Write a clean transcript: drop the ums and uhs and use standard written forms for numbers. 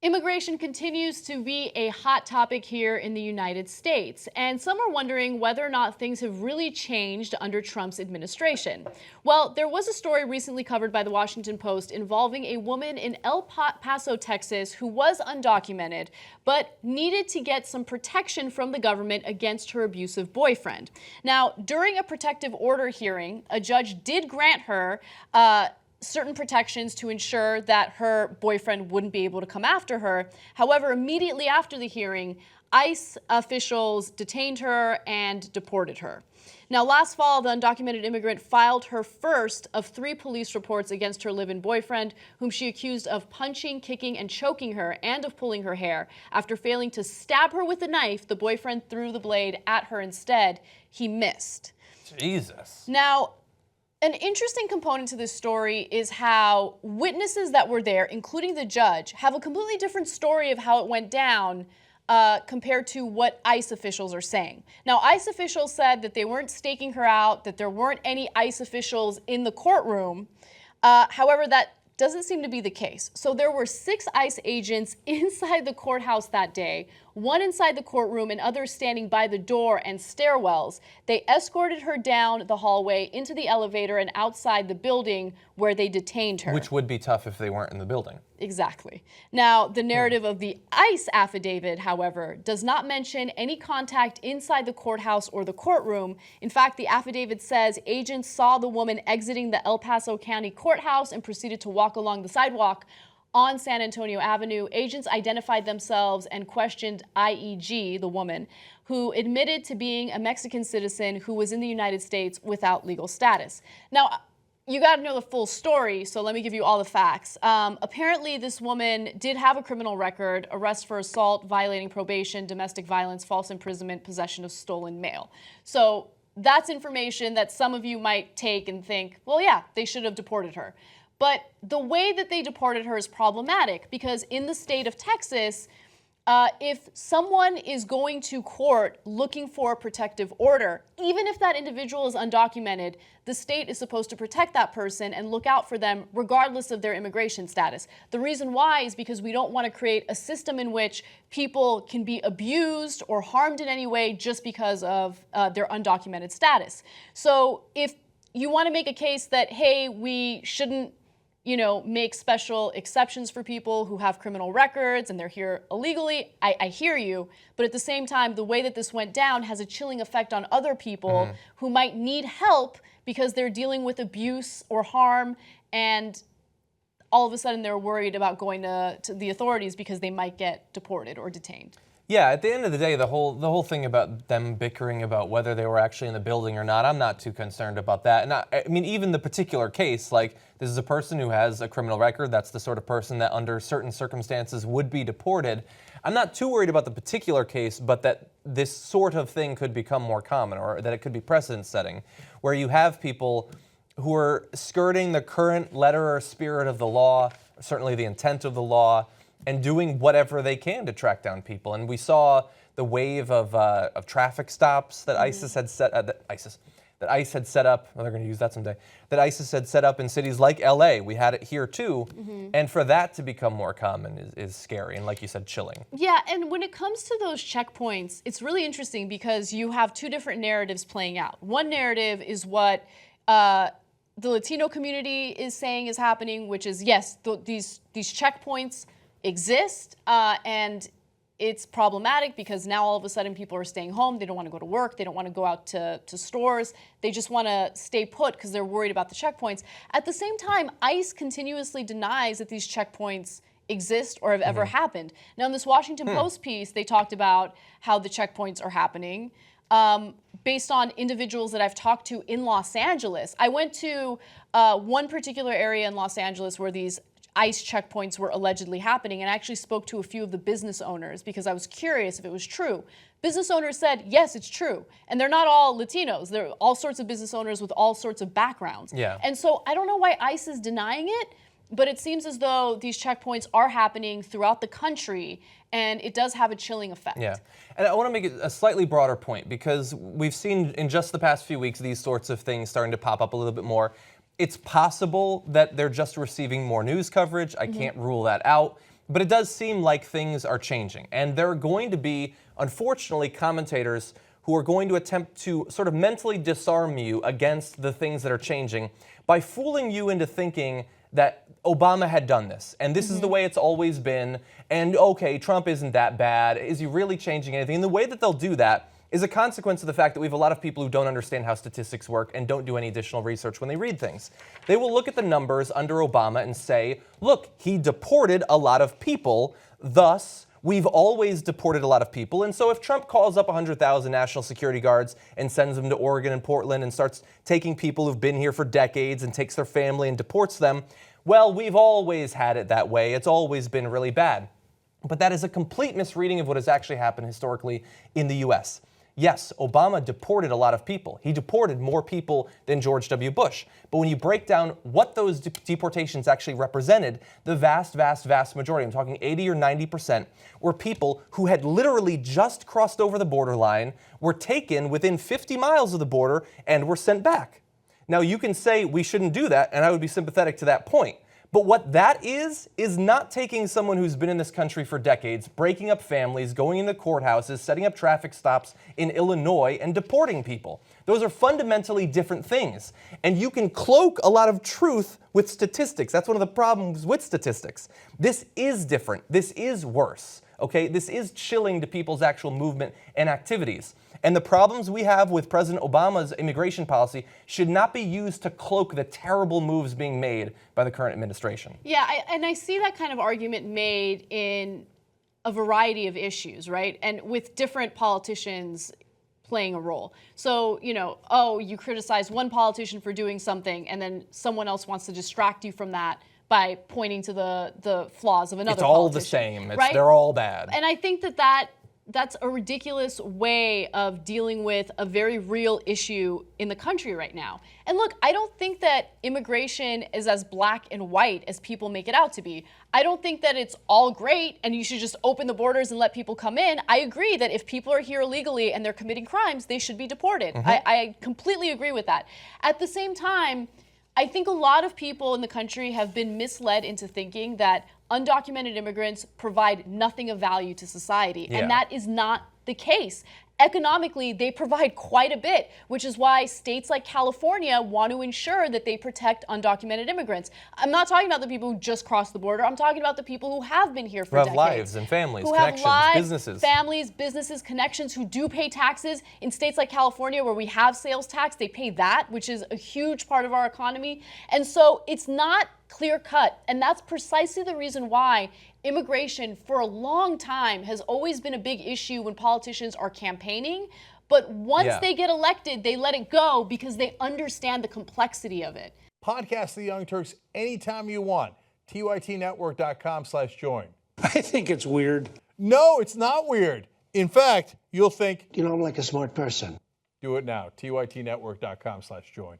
Immigration continues to be a hot topic here in the United States, and some are wondering whether or not things have really changed under Trump's administration. Well, there was a story recently covered by the Washington Post involving a woman in El Paso, Texas, who was undocumented, but needed to get some protection from the government against her abusive boyfriend. Now, during a protective order hearing, a judge did grant her certain protections to ensure that her boyfriend wouldn't be able to come after her. However, immediately after the hearing, ICE officials detained her and deported her. Now, last fall, the undocumented immigrant filed her first of 3 police reports against her live-in boyfriend, whom she accused of punching, kicking, and choking her and of pulling her hair. After failing to stab her with a knife, the boyfriend threw the blade at her instead. He missed. Jesus. Now, an interesting component to this story is how witnesses that were there, including the judge, have a completely different story of how it went down compared to what ICE officials are saying. Now, ICE officials said that they weren't staking her out, that there weren't any ICE officials in the courtroom. However, that doesn't seem to be the case. So there were 6 ICE agents inside the courthouse that day, 1 inside the courtroom and others standing by the door and stairwells. They escorted her down the hallway into the elevator and outside the building where they detained her. Which would be tough if they weren't in the building. Exactly. Now, the narrative of the ICE affidavit, however, does not mention any contact inside the courthouse or the courtroom. In fact, the affidavit says agents saw the woman exiting the El Paso County courthouse and proceeded to walk along the sidewalk on San Antonio Avenue. Agents identified themselves and questioned I.E.G, the woman, who admitted to being a Mexican citizen who was in the United States without legal status. Now, you got to know the full story, so let me give you all the facts. Apparently, this woman did have a criminal record: arrest for assault, violating probation, domestic violence, false imprisonment, possession of stolen mail. So that's information that some of you might take and think, well, yeah, they should have deported her. But the way that they deported her is problematic because in the state of Texas, if someone is going to court looking for a protective order, even if that individual is undocumented, the state is supposed to protect that person and look out for them regardless of their immigration status. The reason why is because we don't want to create a system in which people can be abused or harmed in any way just because of their undocumented status. So if you want to make a case that, hey, we shouldn't make special exceptions for people who have criminal records and they're here illegally, I hear you. But at the same time, the way that this went down has a chilling effect on other people who might need help because they're dealing with abuse or harm, and all of a sudden they're worried about going to the authorities because they might get deported or detained. Yeah, at the end of the day, the whole thing about them bickering about whether they were actually in the building or not, I'm not too concerned about that. And I mean, even the particular case, like, this is a person who has a criminal record. That's the sort of person that under certain circumstances would be deported. I'm not too worried about the particular case, but that this sort of thing could become more common, or that it could be precedent setting, where you have people who are skirting the current letter or spirit of the law, certainly the intent of the law, and doing whatever they can to track down people. And we saw the wave of traffic stops that ISIS had set that ICE had set up. Oh, they're going to use that someday. That ISIS had set up in cities like LA. We had it here too. And for that to become more common is scary and, like you said, chilling. Yeah, and when it comes to those checkpoints, it's really interesting because you have 2 different narratives playing out. One narrative is what the Latino community is saying is happening, which is, yes, these checkpoints exist, and it's problematic because now all of a sudden people are staying home. They don't want to go to work. They don't want to go out to stores. They just want to stay put because they're worried about the checkpoints. At the same time, ICE continuously denies that these checkpoints exist or have ever happened. Now, in this Washington Post piece, they talked about how the checkpoints are happening based on individuals that I've talked to in Los Angeles. I went to one particular area in Los Angeles where these ICE checkpoints were allegedly happening, and I actually spoke to a few of the business owners because I was curious if it was true. Business owners said, yes, it's true. And they're not all Latinos. They're all sorts of business owners with all sorts of backgrounds. Yeah. And so I don't know why ICE is denying it, but it seems as though these checkpoints are happening throughout the country, and it does have a chilling effect. Yeah, and I want to make a slightly broader point because we've seen in just the past few weeks these sorts of things starting to pop up a little bit more. It's possible that they're just receiving more news coverage. I can't rule that out. But it does seem like things are changing. And there are going to be, unfortunately, commentators who are going to attempt to sort of mentally disarm you against the things that are changing by fooling you into thinking that Obama had done this, and this is the way it's always been, and okay, Trump isn't that bad. Is he really changing anything? And the way that they'll do that is a consequence of the fact that we have a lot of people who don't understand how statistics work and don't do any additional research when they read things. They will look at the numbers under Obama and say, look, he deported a lot of people, thus we've always deported a lot of people. And so if Trump calls up 100,000 national security guards and sends them to Oregon and Portland and starts taking people who've been here for decades and takes their family and deports them, well, we've always had it that way. It's always been really bad. But that is a complete misreading of what has actually happened historically in the U.S. Yes, Obama deported a lot of people. He deported more people than George W. Bush. But when you break down what those deportations actually represented, the vast majority, I'm talking 80 or 90%, were people who had literally just crossed over the borderline, were taken within 50 miles of the border, and were sent back. Now, you can say we shouldn't do that, and I would be sympathetic to that point. But what that is not taking someone who's been in this country for decades, breaking up families, going into courthouses, setting up traffic stops in Illinois, and deporting people. Those are fundamentally different things. And you can cloak a lot of truth with statistics. That's one of the problems with statistics. This is different. This is worse. Okay? This is chilling to people's actual movement and activities. And the problems we have with President Obama's immigration policy should not be used to cloak the terrible moves being made by the current administration. Yeah, and I see that kind of argument made in a variety of issues, right? And with different politicians playing a role. So, you criticize one politician for doing something, and then someone else wants to distract you from that by pointing to the flaws of another politician. It's all politician, the same. Right? They're all bad. And I think that's a ridiculous way of dealing with a very real issue in the country right now. And look, I don't think that immigration is as black and white as people make it out to be. I don't think that it's all great and you should just open the borders and let people come in. I agree that if people are here illegally and they're committing crimes, they should be deported. I completely agree with that. At the same time, I think a lot of people in the country have been misled into thinking that undocumented immigrants provide nothing of value to society. Yeah. And that is not the case. Economically, they provide quite a bit, which is why states like California want to ensure that they protect undocumented immigrants. I'm not talking about the people who just crossed the border. I'm talking about the people who have been here for decades. Who have lives and families, who connections, have lives, businesses. Families, businesses, connections, who do pay taxes. In states like California, where we have sales tax, they pay that, which is a huge part of our economy. And so it's not clear cut. And that's precisely the reason why immigration for a long time has always been a big issue when politicians are campaigning. But once they get elected, they let it go because they understand the complexity of it. Podcast The Young Turks anytime you want. tytnetwork.com/join. I think it's weird. No, it's not weird. In fact, you'll think, I'm like a smart person. do it now. tytnetwork.com/join.